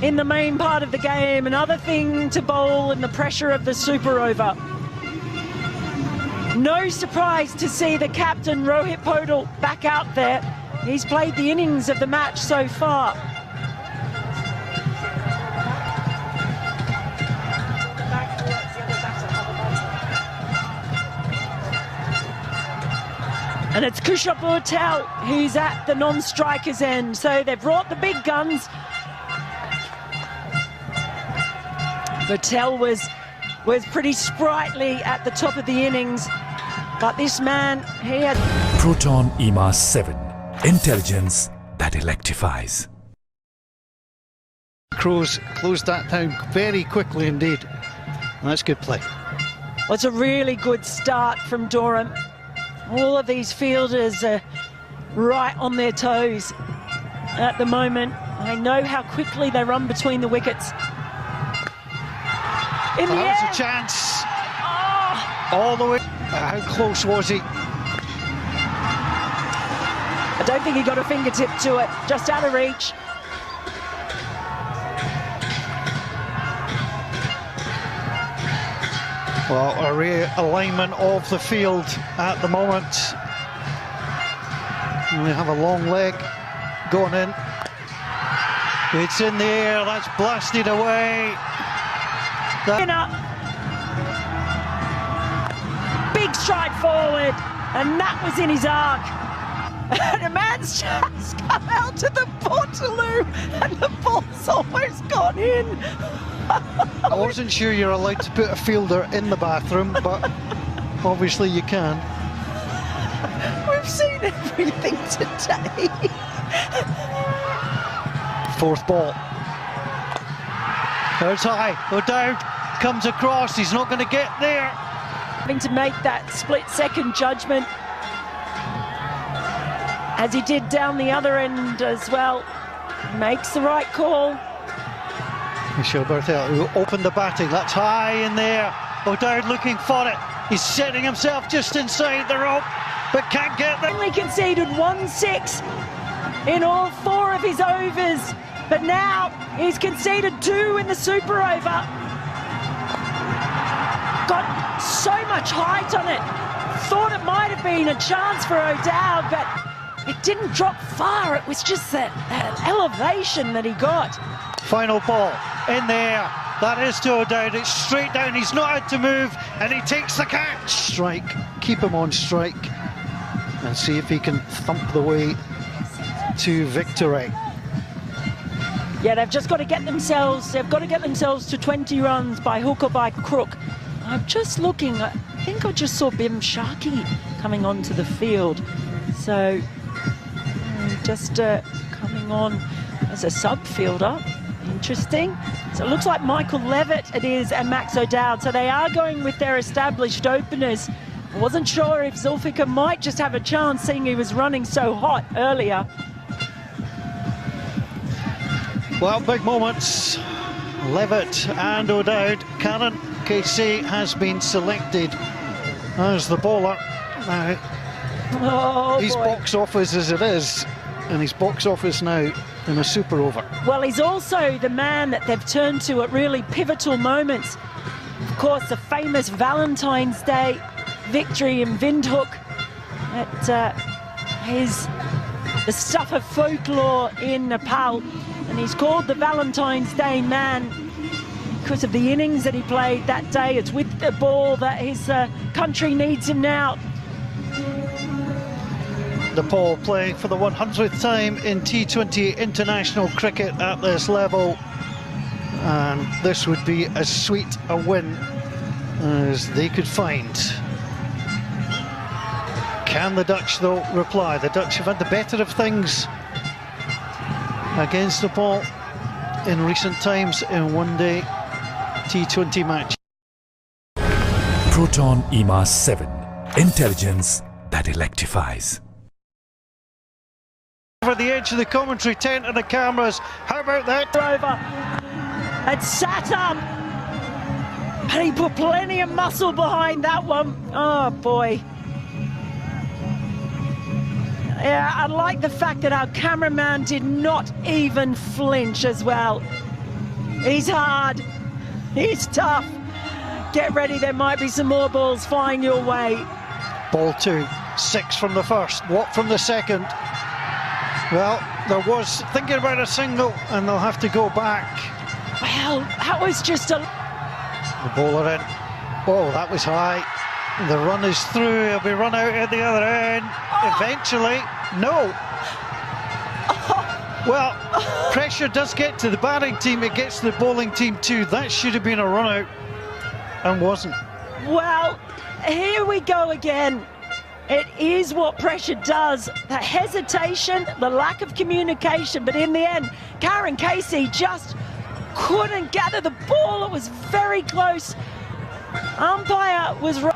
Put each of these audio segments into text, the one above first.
in the main part of the game. Another thing to bowl in the pressure of the super over. No surprise to see the captain, Rohit Podal, back out there. He's played the innings of the match so far. And it's Kusal Patel who's at the non-strikers end. So they've brought the big guns. Patel was pretty sprightly at the top of the innings. But this man, he had... Proton EMAS 7. Intelligence that electrifies. Crows closed that down very quickly indeed. That's good play. Well, it's a really good start from Durham. All of these fielders are right on their toes at the moment. I know how quickly they run between the wickets. In the That was air. a chance. Oh, All the way. How close was he? I don't think he got a fingertip to it. Just out of reach. Well, a realignment of the field at the moment. And we have a long leg going in. It's in the air, that's blasted away. Big stride forward, and that was in his arc. And a man's just come out to the Portaloo, and the ball's almost gone in. I wasn't sure you're allowed to put a fielder in the bathroom, but obviously you can. We've seen everything today. Fourth ball. There's high, O'Dowd comes across, he's not going to get there. Having to make that split-second judgment, as he did down the other end as well. Makes the right call. Michel Barthel, who opened the batting, that's high in there. O'Dowd looking for it. He's setting himself just inside the rope, but can't get there. Only conceded 1-6 in all 4 of his overs, but now he's conceded 2 in the super over. Got so much height on it. Thought it might have been a chance for O'Dowd, but it didn't drop far. It was just that elevation that he got. Final ball in there. That is to O'Dowd. It's straight down. He's not had to move, and he takes the catch. Strike. Keep him on strike, and see if he can thump the way to victory. Yeah, they've just got to get themselves. They've got to get themselves to 20 runs by hook or by crook. I'm just looking. I think I just saw Bim Sharkey coming onto the field. So just coming on as a sub fielder. Interesting. So it looks like Michael Levitt it is and Max O'Dowd. So they are going with their established openers. I wasn't sure if Zulfikar might just have a chance, seeing he was running so hot earlier. Well, big moments. Levitt and O'Dowd. Karen Casey has been selected as the bowler. Now, he's box office as it is, and he's box office now in a super over. Well, he's also the man that they've turned to at really pivotal moments. Of course, the famous Valentine's Day victory in Windhoek. Is the stuff of folklore in Nepal, and he's called the Valentine's Day man because of the innings that he played that day. It's with the ball that his country needs him now. Nepal playing for the 100th time in T20 international cricket at this level, and this would be as sweet a win as they could find. Can the Dutch though reply? The Dutch have had the better of things against Nepal in recent times in one-day T20 match. Proton EMAS 7. Intelligence that electrifies. Over the edge of the commentary tent and the cameras. How about that? Over and sat up, and he put plenty of muscle behind that one. Oh boy. Yeah, I like the fact that our cameraman did not even flinch as well. He's hard. He's tough. Get ready, there might be some more balls flying your way. Ball 2, 6 from the first. What from the second? Well, there was thinking about a single, and they'll have to go back. Well, that was just a... The bowler in. Oh, that was high. The run is through. He'll be run out at the other end. Eventually. No. Well, pressure does get to the batting team. It gets to the bowling team too. That should have been a run out and wasn't. Well, here we go again. It is what pressure does. The hesitation, the lack of communication. But in the end, Karen Casey just couldn't gather the ball. It was very close. Umpire was right.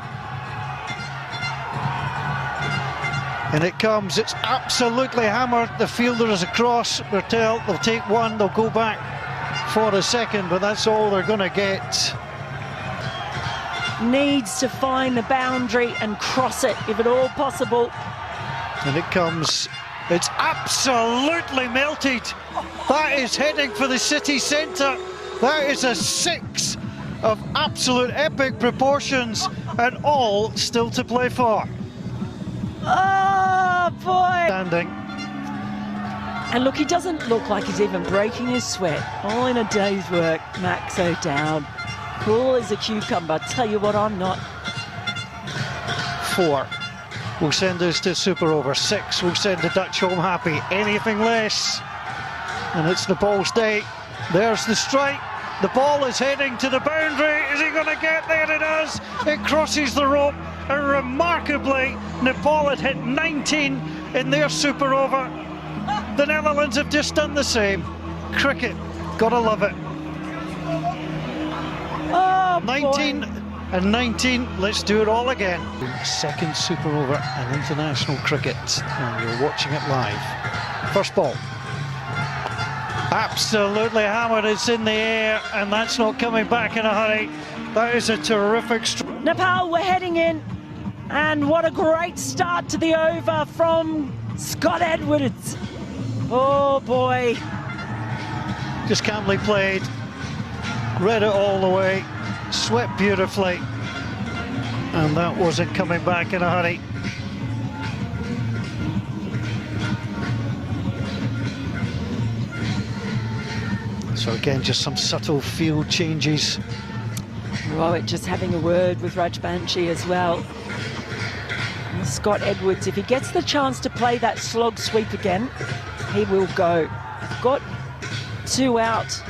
And it comes, it's absolutely hammered. The fielder is across. They'll take one, they'll go back for a second, but that's all they're going to get. Needs to find the boundary and cross it, if at all possible. And it comes, it's absolutely melted. That is heading for the city centre. That is a 6 of absolute epic proportions, and all still to play for. Oh, boy. Standing. And look, he doesn't look like he's even breaking his sweat. All in a day's work, Max O'Dowd. Cool as a cucumber. Tell you what, I'm not. 4 will send us to super over. 6 will send the Dutch home happy. Anything less, and it's Nepal's day. There's the strike. The ball is heading to the boundary. Is he going to get there? It does. It crosses the rope. And remarkably, Nepal had hit 19 in their super over. The Netherlands have just done the same. Cricket, gotta love it. Oh, 19 boy. and 19, let's do it all again. Second super over in international cricket, and you're watching it live. First ball. Absolutely hammered, it's in the air, and that's not coming back in a hurry. That is a terrific strike. Nepal, we're heading in. And what a great start to the over from Scott Edwards. Oh, boy. Just calmly played, read it all the way, swept beautifully, and that wasn't coming back in a hurry. So again, just some subtle field changes. Rowett just having a word with Rajbanshi as well. And Scott Edwards, if he gets the chance to play that slog sweep again, he will go. I've got 2 out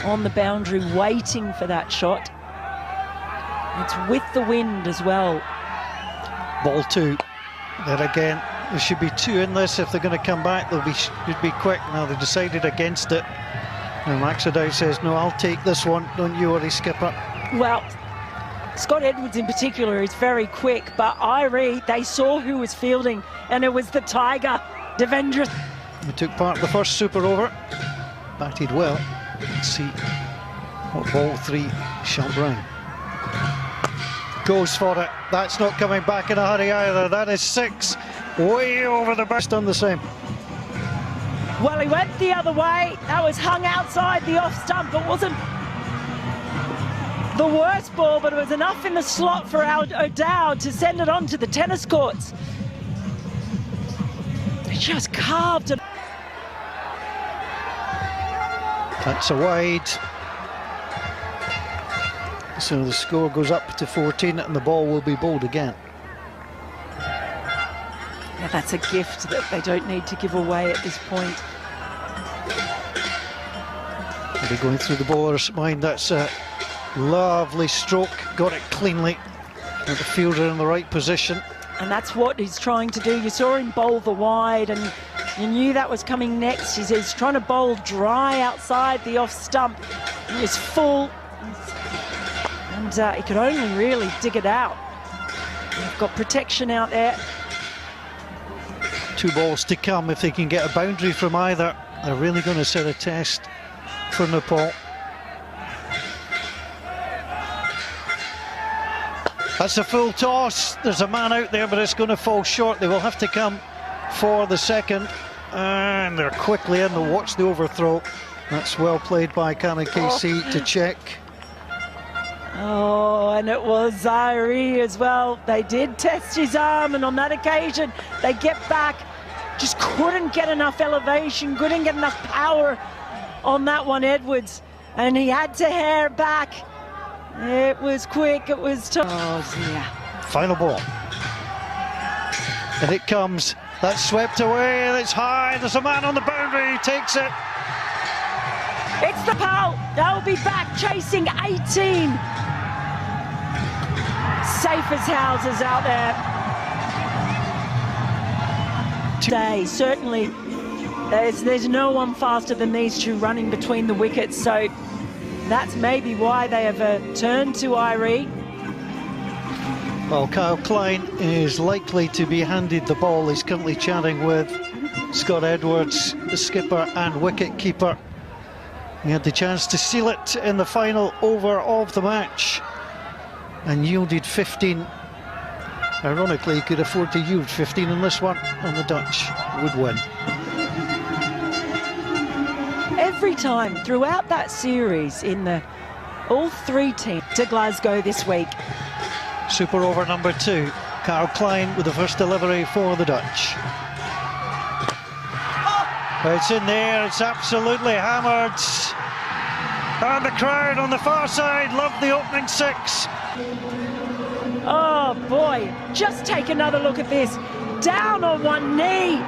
on the boundary waiting for that shot. It's with the wind as well. Ball 2. There again, there should be 2 in this. If they're going to come back, should be quick. Now they decided against it. And Max O'Dowd says, no, I'll take this one. Don't you worry, skipper. Well, Scott Edwards in particular is very quick, but I read they saw who was fielding, and it was the Tiger, Devendra. He took part in the first super over, batted well. Let's see what ball 3 shall bring. Goes for it. That's not coming back in a hurry either. That is 6, way over the best. Done the same. Well, he went the other way. That was hung outside the off stump. It wasn't the worst ball, but it was enough in the slot for O'Dowd to send it on to the tennis courts. He just carved it. That's a wide. So the score goes up to 14 and the ball will be bowled again. Yeah, that's a gift that they don't need to give away at this point. They'll be going through the bowler's mind. That's a lovely stroke, got it cleanly. And the fielder in the right position. And that's what he's trying to do. You saw him bowl the wide, and you knew that was coming next. He's trying to bowl dry outside the off stump. He was full, and he could only really dig it out. They've got protection out there. 2 balls to come. If they can get a boundary from either, they're really going to set a test for Nepal. That's a full toss. There's a man out there, but it's going to fall short. They will have to come for the second. And they're quickly in to watch the overthrow. That's well played by Cameron Casey to check. Oh, and it was Zaire as well. They did test his arm, and on that occasion, they get back. Just couldn't get enough elevation, couldn't get enough power on that one, Edwards. And he had to hair back. It was quick, it was tough. Oh, yeah. Final ball. And it comes. That's swept away, that's high. There's a man on the boundary, he takes it. It's the Pal. They'll be back chasing 18. Safe as houses out there. Today, certainly, there's no one faster than these two running between the wickets, so that's maybe why they have turned to Irie. Well, Kyle Klein is likely to be handed the ball. He's currently chatting with Scott Edwards, the skipper and wicket keeper. He had the chance to seal it in the final over of the match and yielded 15. Ironically, he could afford to yield 15 in this one, and the Dutch would win. Every time throughout that series in all three teams to Glasgow this week. Super over number 2, Kyle Klein with the first delivery for the Dutch. It's in there, it's absolutely hammered. And the crowd on the far side love the opening 6. Oh boy, just take another look at this. Down on one knee.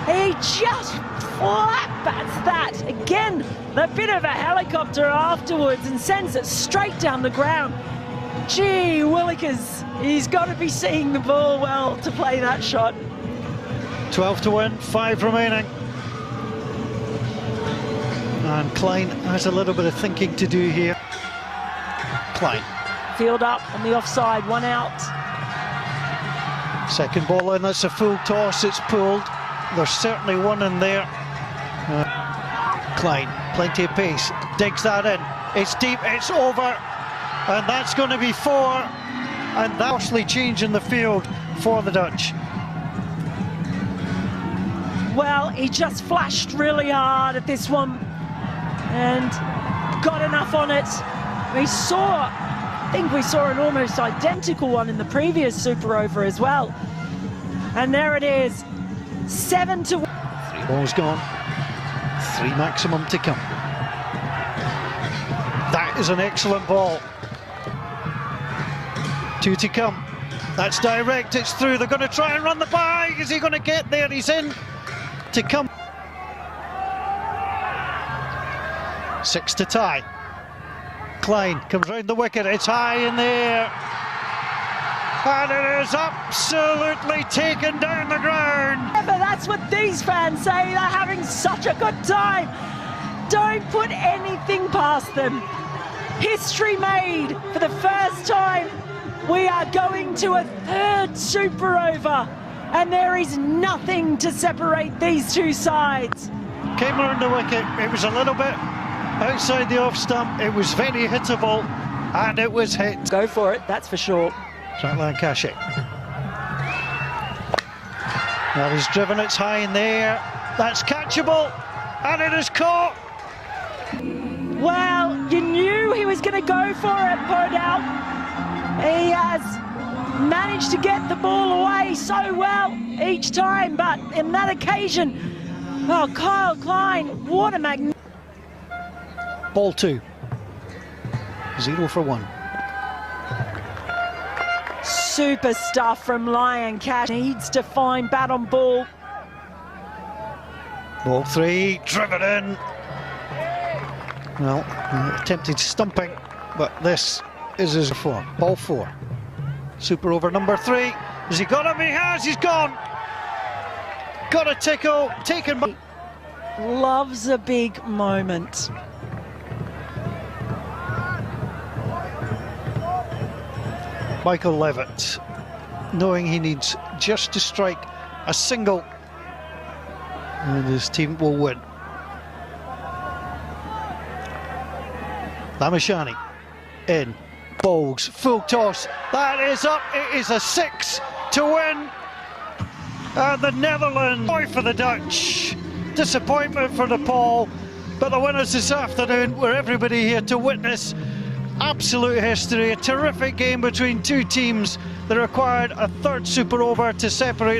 He just flat bats that. Again, the bit of a helicopter afterwards and sends it straight down the ground. Gee willikers, he's got to be seeing the ball well to play that shot. 12 to win, 5 remaining. And Klein has a little bit of thinking to do here. Klein. Field up on the offside, 1 out. Second ball in, that's a full toss, it's pulled. There's certainly one in there. Klein, plenty of pace, digs that in. It's deep, it's over. And that's going to be 4. And vastly change in the field for the Dutch. Well, he just flashed really hard at this one and got enough on it. I think we saw an almost identical one in the previous Super Over as well. And there it is, 7 to 1. 3 balls gone, 3 maximum to come. That is an excellent ball. 2 to come. That's direct, it's through. They're going to try and run the bag. Is he going to get there? He's in to come. 6 to tie. Klein comes round the wicket, it's high in there. And it is absolutely taken down the ground. But that's what these fans say, they're having such a good time. Don't put anything past them. History made for the first time. We are going to a 3rd Super Over, and there is nothing to separate these two sides. Came around the wicket, it was a little bit outside the off stump, it was very hittable, and it was hit. Go for it, that's for sure. Jack Lancashire. That is driven, it's high in there, that's catchable, and it is caught. Well, you knew he was going to go for it, Purdell. He has managed to get the ball away so well each time, but in that occasion, oh, Kyle Klein, what a magnificent. Ball 2. 0 for 1. Super stuff from Lancashire. Needs to find bat on ball. Ball 3, driven in. Well, attempted stumping, but this is his 4. Ball 4. Super over number 3. Has he got him? He has, he's gone. Got a tickle, taken by... Loves a big moment. Michael Levitt, knowing he needs just to strike a single, and his team will win. Lamashani in, bowls, full toss, that is up, it is a 6 to win, and the Netherlands, joy for the Dutch, disappointment for Nepal, But the winners this afternoon were everybody here to witness absolute history, a terrific game between two teams that required a third super over to separate them.